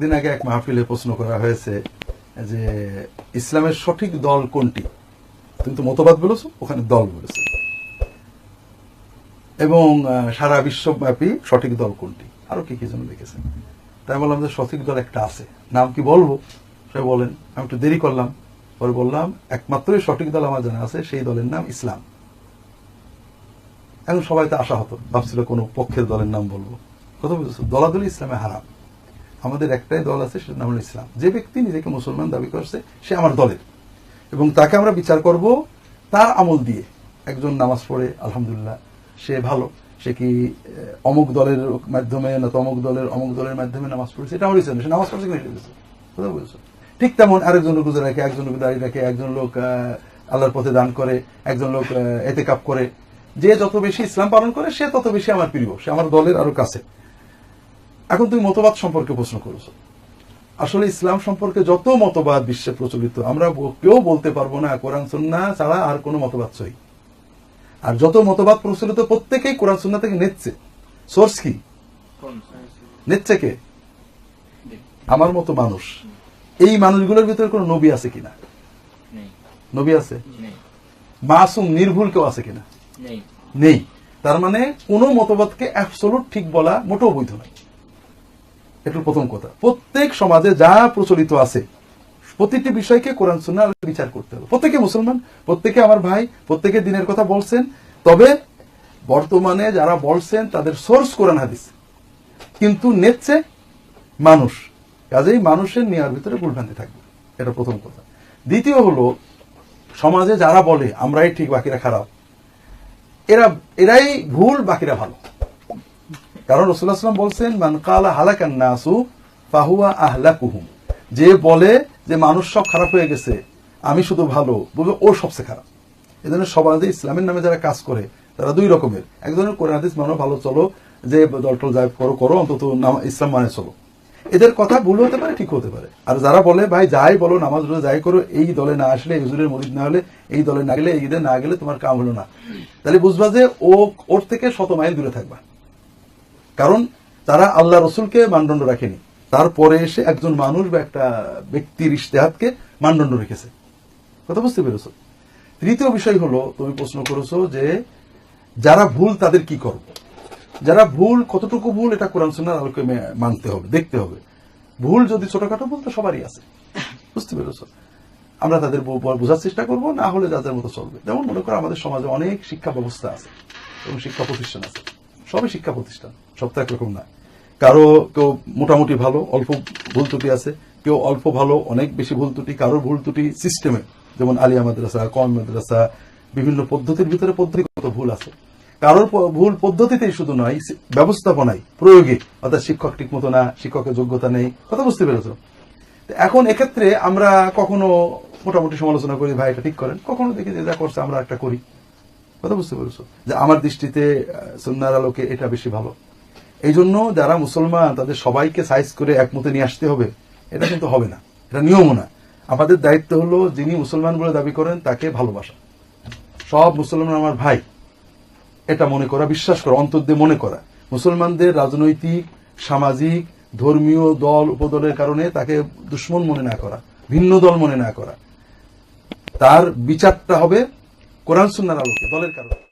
দিন আগে এক মাহফিলে প্রশ্ন করা হয়েছে যে ইসলামের সঠিক দল কোনটি। তুমি তো মতবাদ বলেছো, ওখানে দল বলেছে, এবং সারা বিশ্বব্যাপী সঠিক দল কোনটি, আরো কি কি যেন লিখেছেন। তাই বললাম যে সঠিক দল একটা আছে, নাম কি বলবো? সে বলেন। আমি একটু দেরি করলাম, পরে বললাম একমাত্রই সঠিক দল আমার জানা আছে, সেই দলের নাম ইসলাম। এখন সবাই তো আশা হতো, ভাবছিল কোন পক্ষের দলের নাম বলবো। কথা বুঝেছো? দলাদলি ইসলামে হারাম। আমাদের একটাই দল আছে, সেটার নাম হল ইসলাম। যে ব্যক্তি নিজেকে মুসলমান দাবি করছে সে আমার দলের, এবং তাকে আমরা বিচার করব তার আমল দিয়ে। একজন নামাজ পড়ে আলহামদুলিল্লাহ সে ভালো, সে কি অমুক দলের মাধ্যমে না তমুক দলের অমুক দলের মাধ্যমে নামাজ পড়েছে, এটা আমার ইচ্ছা নেই, সে নামাজ পড়ছে কিনা এটা কথা বলছো। ঠিক তেমন আরেকজন লোক রোজা রাখে, একজন লোক দাঁড়িয়ে রাখে, একজন লোক আল্লাহর পথে দান করে, একজন লোক এতেকাপ করে। যে যত বেশি ইসলাম পালন করে সে তত বেশি আমার প্রিয়, সে আমার দলের আরো কাছে। এখন তুমি মতবাদ সম্পর্কে প্রশ্ন করেছো। আসলে ইসলাম সম্পর্কে যত মতবাদ বিশ্বে প্রচলিত, আমরা কেউ বলতে পারবো না কোরআন সুন্নাহ ছাড়া আর কোনো মতবাদ সহি। আর যত মতবাদ প্রচলিত প্রত্যেকেই কোরআন সুন্নাহ থেকে নিচ্ছে। সোর্স কি? নিচ্ছে কে? আমার মতো মানুষ। এই মানুষগুলোর ভিতরে কোন নবী আছে কিনা? নবী আছে? মাসুম নির্ভুল কেউ আছে কিনা? নেই। তার মানে কোন মতবাদকে অ্যাবসলিউট ঠিক বলা মোটেও বৈধ নয়। এটা প্রথম কথা। প্রত্যেক সমাজে যা প্রচলিত আছে প্রতিটি বিষয়কে কোরআন সুন্নাহ বিচার করতে হবে। প্রত্যেকে মুসলমান, প্রত্যেকে আমার ভাই, প্রত্যেকে দিনের কথা বলছেন, তবে বর্তমানে যারা বলছেন তাদের সোর্স কোরআন হাদিস, কিন্তু নেচ্ছে মানুষ। কাজেই মানুষের নেওয়ার ভিতরে ভুলভ্রান্তি থাকবে, এটা প্রথম কথা। দ্বিতীয় হলো, সমাজে যারা বলে আমরাই ঠিক বাকিরা খারাপ, এরাই ভুল বাকিরা ভালো। কারণ রাসূলুল্লাহ সাল্লাল্লাহু আলাইহি ওয়াসাল্লাম বলছেন মান ক্বালা হালাকান নাসু ফাহুয়া আহলাকুহুম, যে বলে যে মানুষ সব খারাপ হয়ে গেছে আমি শুধু ভালো, বলবে ও সবচেয়ে খারাপ। এজন্য সমাজে ইসলামের নামে যারা কাজ করে তারা দুই রকমের। একজনের কোরআন হাদিস মানো, ভালো চলো, যে দলটল যাই করো অন্তত ইসলাম মানে চলো। এদের কথা ভুল হতে পারে, ঠিক হতে পারে। আর যারা বলে ভাই যাই বলো, নামাজ রোজা যাই করো, এই দলে না আসলে, হুজুরের মুরিদ না হলে, এই দলে না গেলে, এই ঈদে না গেলে তোমার কাম হলো না, তাহলে বুঝবা যে ওর থেকে শত মাইল দূরে থাকবা। কারণ তারা আল্লাহ রসুলকে মানদণ্ড রাখেনি, তারপরে এসে একজন মানুষ বা একটা ব্যক্তির ইজতিহাদকে মানদণ্ড রেখেছে। কথা বুঝতে পেরেছো? তৃতীয় বিষয় হলো, তুমি প্রশ্ন করেছো যে যারা ভুল তাদের কি করব। যারা ভুল, কতটুকু ভুল, এটা কোরআন সুন্নাহর আলোকে মানতে হবে, দেখতে হবে। ভুল যদি ছোটখাটো ভুল তো সবারই আছে, বুঝতে পেরেছো? আমরা তাদের বোঝার চেষ্টা করব, না হলে যাদের মতো চলবে। যেমন মনে করো আমাদের সমাজে অনেক শিক্ষা ব্যবস্থা আছে এবং শিক্ষা প্রতিষ্ঠান আছে, সবই শিক্ষা প্রতিষ্ঠান, সব তো একরকম না। কারো কেউ মোটামুটি ভালো, অল্প ভুল ত্রুটি আছে, কেউ অল্প ভালো, অনেক বেশি ভুল ত্রুটি। কারোর ভুল ত্রুটি সিস্টেমে, যেমন আলিয়া মাদ্রাসা, কওমি মাদ্রাসা, বিভিন্ন পদ্ধতির ভিতরে পদ্ধতিগত ভুল আছে। কারোর ভুল পদ্ধতিতেই শুধু নয়, ব্যবস্থাপনায়, প্রয়োগে, অর্থাৎ শিক্ষক ঠিক মতো না, শিক্ষকের যোগ্যতা নেই। কথা বুঝতে পেরেছো? এখন এক্ষেত্রে আমরা কখনো মোটামুটি সমালোচনা করি, ভাই এটা ঠিক করেন, কখনো দেখি যে যা করছে আমরা একটা করি। কথা বুঝতে পেরেছো? যে আমার দৃষ্টিতে সুন্নাহর আলোকে এটা বেশি ভালো। এই জন্য যারা মুসলমান তাদের সবাইকে সাইজ করে একমতে নিয়ে আসতে হবে, এটা কিন্তু হবে না, এটা নিয়মও না। আমাদের দায়িত্ব হলো যিনি মুসলমান বলে দাবি করেন তাকে ভালোবাসা, সব মুসলমান আমার ভাই, এটা মনে করা, বিশ্বাস করা, অন্তর দিয়ে মনে করা। মুসলমানদের রাজনৈতিক, সামাজিক, ধর্মীয় দল উপদলের কারণে তাকে দুশ্মন মনে না করা, ভিন্ন দল মনে না করা। তার বিচারটা হবে কোরআন সুন্নাহর আলোকে, দলের কারণে।